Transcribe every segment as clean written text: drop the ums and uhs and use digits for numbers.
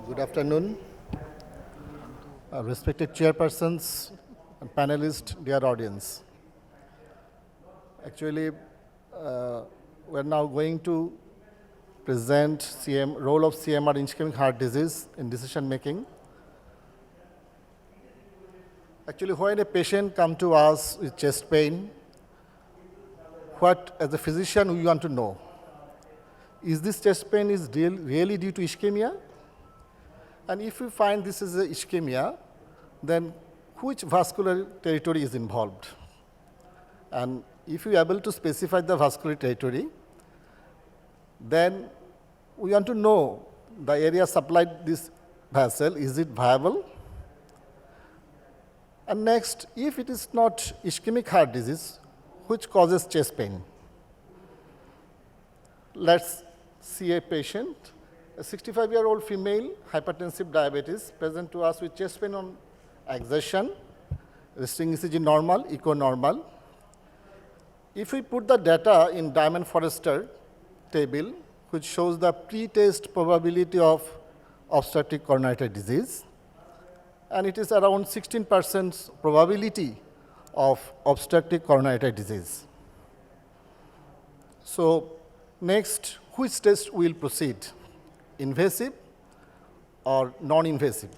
Good afternoon, respected chairpersons and panelists, dear audience. Actually, we're now going to present role of CMR in ischemic heart disease in decision making. Actually, when a patient comes to us with chest pain, what as a physician we want to know? Is this chest pain is really due to ischemia? And if we find this is a ischemia, then which vascular territory is involved? And if we are able to specify the vascular territory, then we want to know the area supplied this vessel, is it viable? And next, if it is not ischemic heart disease, which causes chest pain? Let's see a patient. A 65-year-old female, hypertensive diabetes, present to us with chest pain on exertion, resting ECG normal, echo normal. If we put the data in Diamond-Forrester table, which shows the pre-test probability of obstructive coronary artery disease, and it is around 16% probability of obstructive coronary artery disease. So next, which test will proceed? Invasive or non-invasive?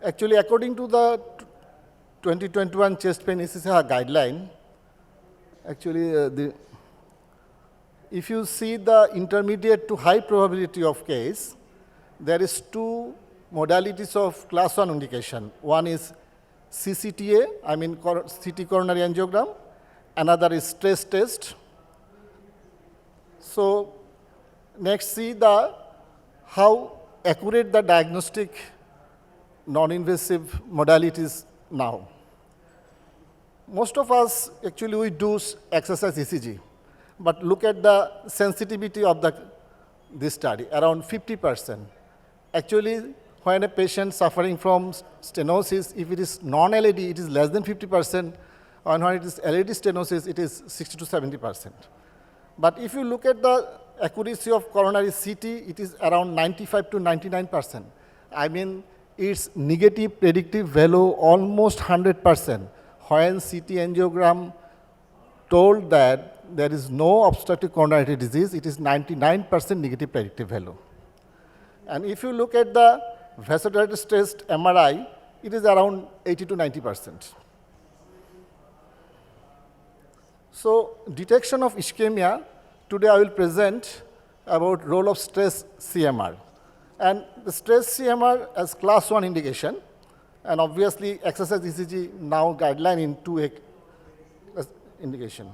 Actually, according to the 2021 chest pain ECG guideline, actually, if you see the intermediate to high probability of case, there is two modalities of class 1 indication. One is CCTA, I mean CT coronary angiogram. Another is stress test. So next, see how accurate the diagnostic non-invasive modalities now. Most of us actually we do exercise ECG, but look at the sensitivity of this study, around 50%. Actually, when a patient suffering from stenosis, if it is non-LAD, it is less than 50%, and when it is LAD stenosis, it is 60 to 70%. But if you look at the accuracy of coronary CT, it is around 95 to 99%. I mean, its negative predictive value almost 100%. When CT angiogram told that there is no obstructive coronary artery disease, it is 99% negative predictive value. And if you look at the vasodilator test MRI, it is around 80 to 90%. So detection of ischemia, today I will present about role of stress CMR. And the stress CMR as class 1 indication, and obviously exercise ECG now guideline in 2A indication.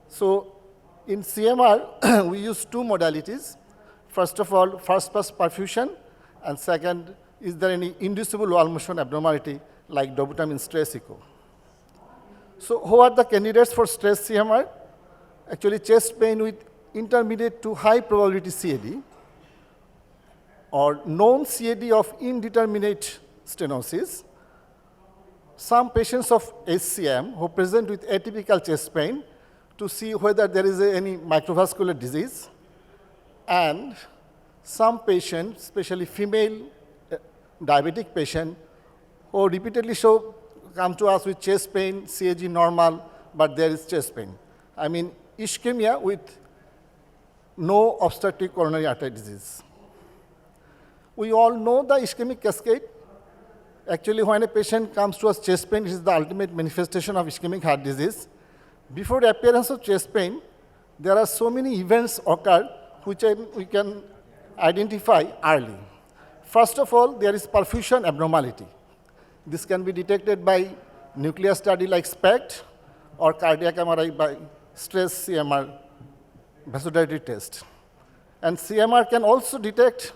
So in CMR, we use two modalities. First of all, first pass perfusion, and second, is there any inducible wall motion abnormality like dobutamine stress echo? So who are the candidates for stress CMR? Actually, chest pain with intermediate to high probability CAD or known CAD of indeterminate stenosis. Some patients of HCM who present with atypical chest pain to see whether there is any microvascular disease, and some patients, especially female diabetic patient, who repeatedly come to us with chest pain, CAG normal, but there is chest pain. I mean, ischemia with no obstructive coronary artery disease. We all know the ischemic cascade. Actually, when a patient comes to us chest pain, it is the ultimate manifestation of ischemic heart disease. Before the appearance of chest pain, there are so many events occur which we can identify early. First of all, there is perfusion abnormality. This can be detected by nuclear study like SPECT or cardiac MRI by stress CMR vasodilator test. And CMR can also detect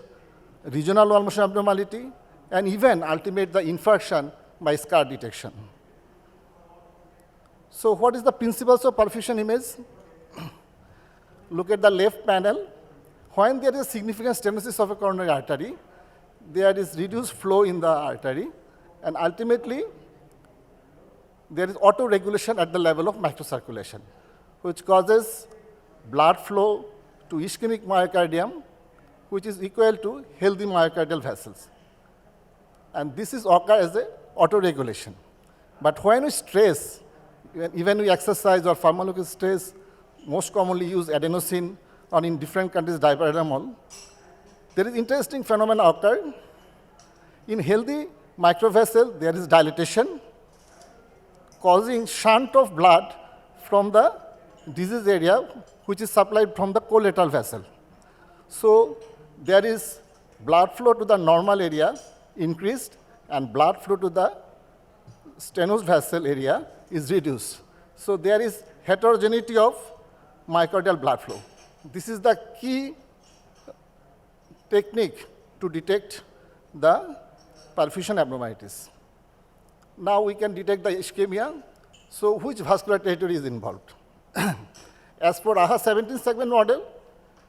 regional wall motion abnormality and even ultimate the infarction by scar detection. So what is the principles of perfusion image? Look at the left panel. When there is significant stenosis of a coronary artery, there is reduced flow in the artery, and ultimately there is auto-regulation at the level of microcirculation, which causes blood flow to ischemic myocardium, which is equal to healthy myocardial vessels. And this is occur as a autoregulation. But when we stress, even we exercise or pharmacological stress, most commonly use adenosine or in different countries dipyridamole, there is interesting phenomena occur. In healthy microvessel, there is dilatation, causing shunt of blood from the disease area, which is supplied from the collateral vessel. So there is blood flow to the normal area increased, and blood flow to the stenosed vessel area is reduced. So there is heterogeneity of myocardial blood flow. This is the key technique to detect the perfusion abnormalities. Now we can detect the ischemia. So which vascular territory is involved? As for AHA 17 segment model,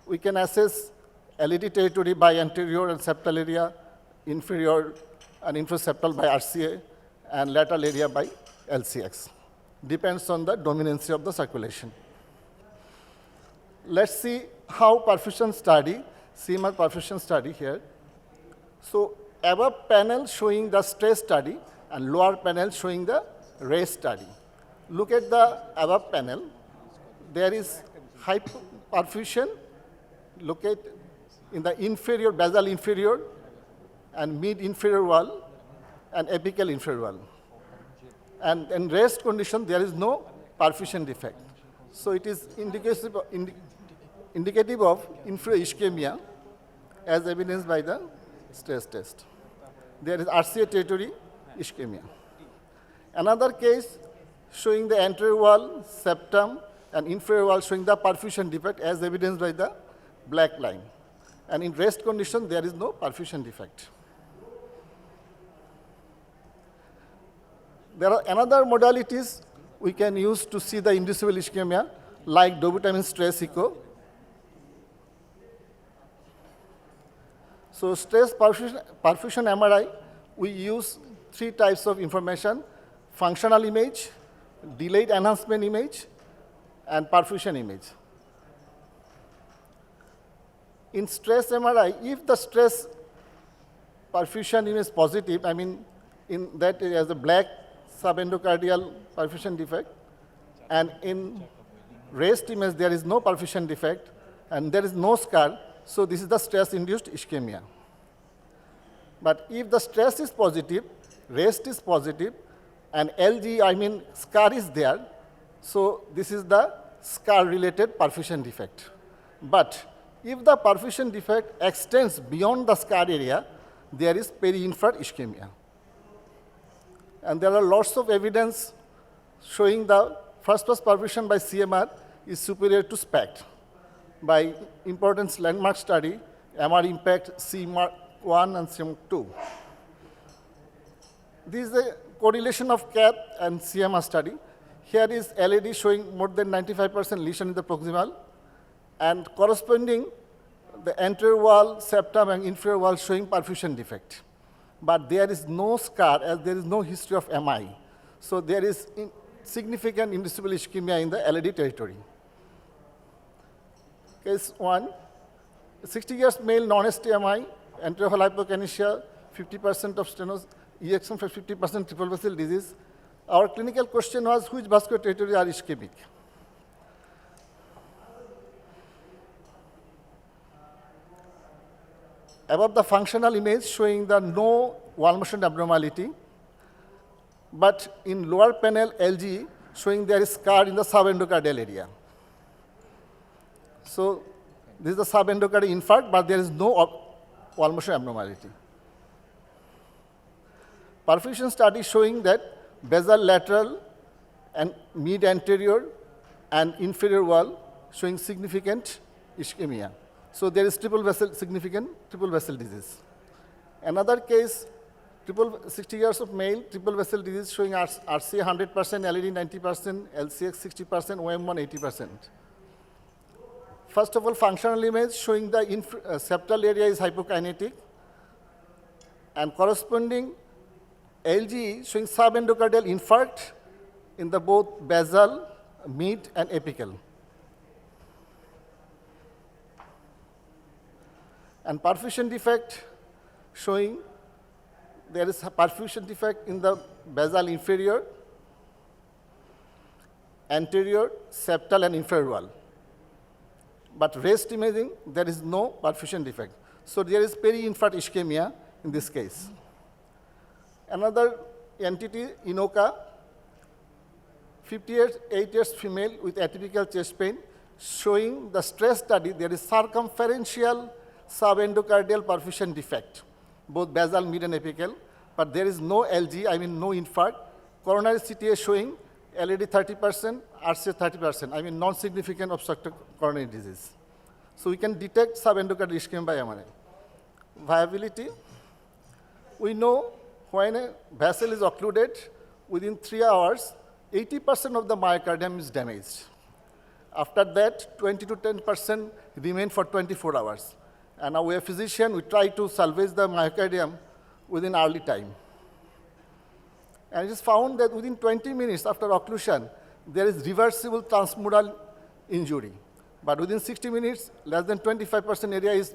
we can assess LED territory by anterior and septal area, inferior and infraseptal by RCA, and lateral area by LCX. Depends on the dominancy of the circulation. Let's see how perfusion study, CMR perfusion study here. So above panel showing the stress study and lower panel showing the rest study. Look at the above panel. There is hyperperfusion located in the inferior, basal inferior, and mid-inferior wall, and apical inferior wall. And in rest condition, there is no perfusion defect. So it is indicative of inferior ischemia as evidenced by the stress test. There is RCA territory ischemia. Another case showing the anterior wall, septum, and inferior wall showing the perfusion defect as evidenced by the black line. And in rest condition, there is no perfusion defect. There are another modalities we can use to see the inducible ischemia, like dobutamine stress echo. So stress perfusion MRI, we use 3 types of information: functional image, delayed enhancement image, and perfusion image. In stress MRI, if the stress perfusion image is positive, I mean, in that area is a black subendocardial perfusion defect, and in rest image there is no perfusion defect, and there is no scar, so this is the stress-induced ischemia. But if the stress is positive, rest is positive, and LG, I mean scar is there, so this is the scar-related perfusion defect. But if the perfusion defect extends beyond the scar area, there is peri-infra ischemia. And there are lots of evidence showing the first-pass perfusion by CMR is superior to SPECT. By importance landmark study, MR impact CMR1 and CMR2. This is a correlation of CAP and CMR study. Here is LED showing more than 95% lesion in the proximal, and corresponding the anterior wall, septum, and inferior wall showing perfusion defect. But there is no scar as there is no history of MI. So there is significant inducible ischemia in the LED territory. Case 1, 60 years male non-STMI, anterior wall hypokinesia, 50% of stenosis, ejection for 50% triple vessel disease. Our clinical question was which vascular territory are ischemic? Above the functional image showing the no wall motion abnormality, but in lower panel LG showing there is scar in the subendocardial area. So this is the subendocardial infarct, but there is no wall motion abnormality. Perfusion study showing that basal lateral and mid anterior and inferior wall showing significant ischemia. So there is significant triple vessel disease. Another case, 60 years of male, triple vessel disease showing RCA 100%, LED 90%, LCX 60%, OM1 80%. First of all, functional image showing the septal area is hypokinetic, and corresponding LG showing subendocardial infarct in the both basal, mid, and apical. And perfusion defect showing there is a perfusion defect in the basal inferior, anterior, septal, and inferior wall. But rest imaging, there is no perfusion defect. So there is peri-infarct ischemia in this case. Another entity, Inoka, 58 years female with atypical chest pain, showing the stress study, there is circumferential subendocardial perfusion defect, both basal, mid, and apical, but there is no LG, I mean no infarct. Coronary CTA showing LAD 30%, RCA 30%, I mean non-significant obstructive coronary disease. So we can detect subendocardial ischemia by MRI. Viability, we know when a vessel is occluded, within 3 hours, 80% of the myocardium is damaged. After that, 20 to 10% remain for 24 hours. And now we are physician, we try to salvage the myocardium within early time. And it is found that within 20 minutes after occlusion, there is reversible transmural injury. But within 60 minutes, less than 25% area is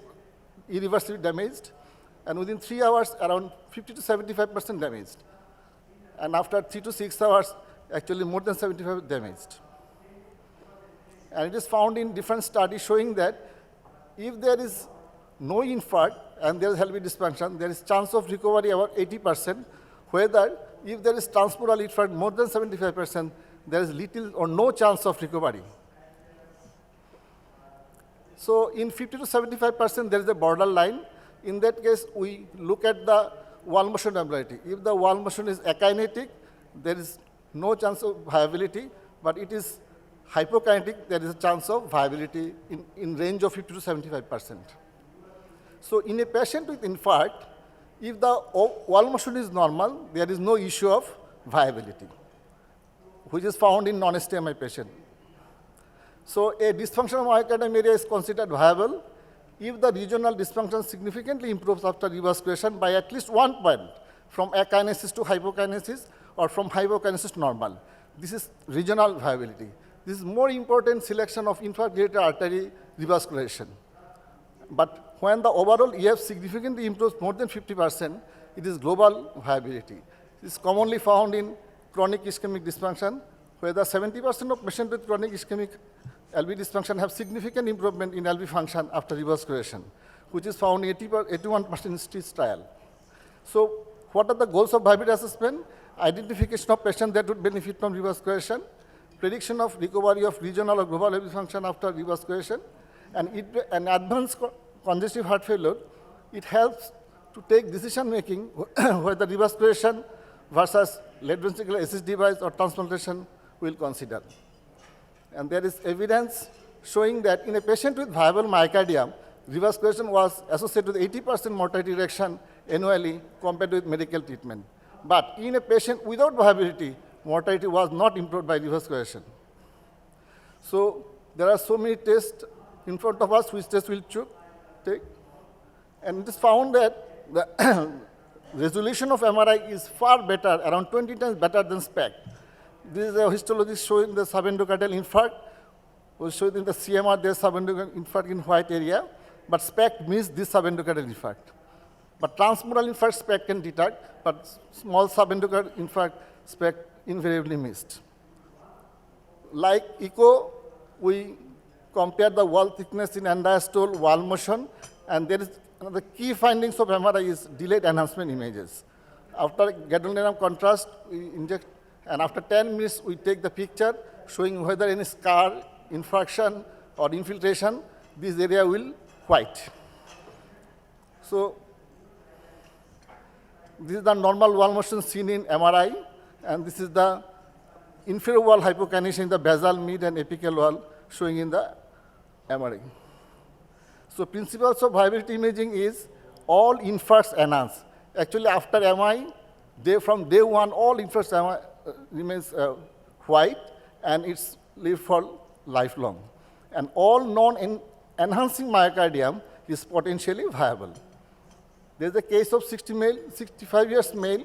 irreversibly damaged. And within 3 hours, around 50 to 75% damaged. And after 3 to 6 hours, actually more than 75% damaged. And it is found in different studies showing that if there is no infarct and there is LV dysfunction, there is chance of recovery about 80%, whether if there is transmural infarct more than 75%, there is little or no chance of recovery. So in 50 to 75%, there is a borderline. In that case, we look at the wall motion ability. If the wall motion is akinetic, there is no chance of viability, but it is hypokinetic, there is a chance of viability in range of 50 to 75%. So in a patient with infarct, if the wall motion is normal, there is no issue of viability, which is found in non-STMI patient. So a dysfunctional myocardium area is considered viable if the regional dysfunction significantly improves after revascularization by at least 1 point, from akinesis to hypokinesis or from hypokinesis to normal. This is regional viability. This is more important selection of infarct-related artery revascularization. But when the overall EF significantly improves more than 50%, it is global viability. This is commonly found in chronic ischemic dysfunction, where the 70% of patients with chronic ischemic LV dysfunction have significant improvement in LV function after revascularization, which is found in 81% in STITCH trial. So what are the goals of viability assessment? Identification of patients that would benefit from revascularization, prediction of recovery of regional or global LV function after revascularization, and advanced congestive heart failure, it helps to take decision making whether revascularization versus left ventricular assist device or transplantation will consider. And there is evidence showing that in a patient with viable myocardium, revascularization was associated with 80% mortality reduction annually compared with medical treatment. But in a patient without viability, mortality was not improved by revascularization. So there are so many tests in front of us, which test we'll take. And it is found that the resolution of MRI is far better, around 20 times better than SPECT. This is a histology showing the subendocardial infarct. We showed in the CMR there is subendocardial infarct in white area, but SPECT missed this subendocardial infarct. But transmural infarct SPECT can detect, but small subendocardial infarct SPECT invariably missed. Like echo, we compare the wall thickness in end-diastole, wall motion, and there is the key findings of MRI is delayed enhancement images. After gadolinium contrast, we inject, and after 10 minutes, we take the picture showing whether any scar, infarction, or infiltration, this area will white. So this is the normal wall motion seen in MRI, and this is the inferior wall hypokinesia in the basal, mid, and apical wall showing in the MRI. So principles of viability imaging is all infarcts enhance. Actually, after MI, from day one, all infarcts remains white, and it's live for lifelong. And all non-enhancing myocardium is potentially viable. There's a case of 65 years male,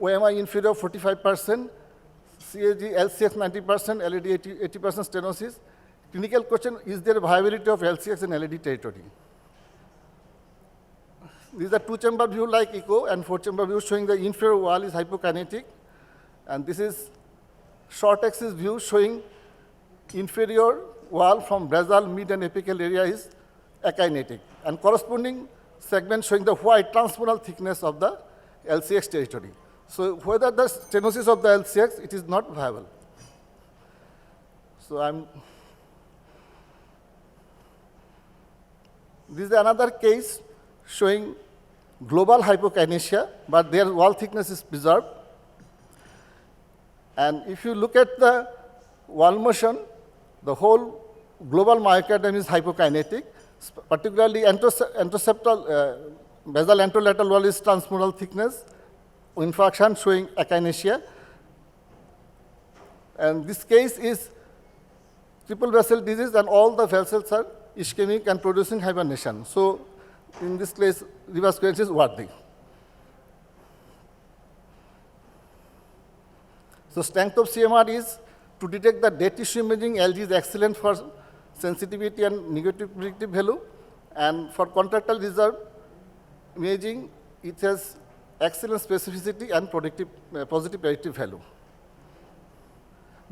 OMI inferior 45%, CAG, LCX 90%, LAD 80% stenosis. Clinical question, is there viability of LCX in LAD territory? These are two-chamber view like echo, and four-chamber view showing the inferior wall is hypokinetic. And this is short axis view showing inferior wall from basal, mid, and apical area is akinetic. And corresponding segment showing the white transmural thickness of the LCX territory. So whether the stenosis of the LCX, it is not viable. So this is another case showing global hypokinesia, but their wall thickness is preserved. And if you look at the wall motion, the whole global myocardium is hypokinetic, particularly anteroseptal, basal anterolateral wall is transmural thickness, infarction showing akinesia. And this case is triple vessel disease, and all the vessels are ischemic and producing hibernation. So in this case, revascularization is worthy. So strength of CMR is to detect the dead tissue imaging. LG is excellent for sensitivity and negative predictive value. And for contractile reserve imaging, it has excellent specificity and positive predictive value.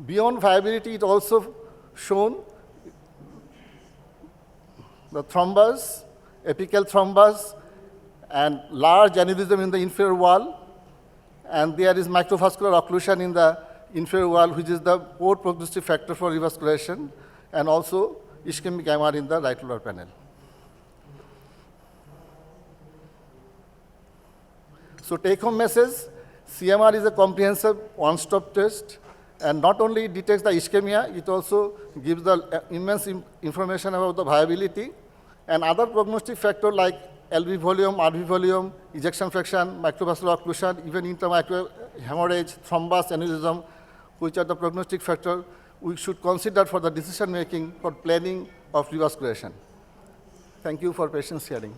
Beyond viability, it also shown the thrombus, apical thrombus, and large aneurysm in the inferior wall. And there is microvascular occlusion in the inferior wall, which is the poor prognostic factor for revascularization, and also ischemic MR in the right lower panel. So take-home message, CMR is a comprehensive one-stop test, and not only detects the ischemia, it also gives the immense information about the viability, and other prognostic factors like LV volume, RV volume, ejection fraction, microvascular occlusion, even intramyocardial hemorrhage, thrombus, aneurysm, which are the prognostic factors we should consider for the decision making for planning of revascularization. Thank you for patience hearing.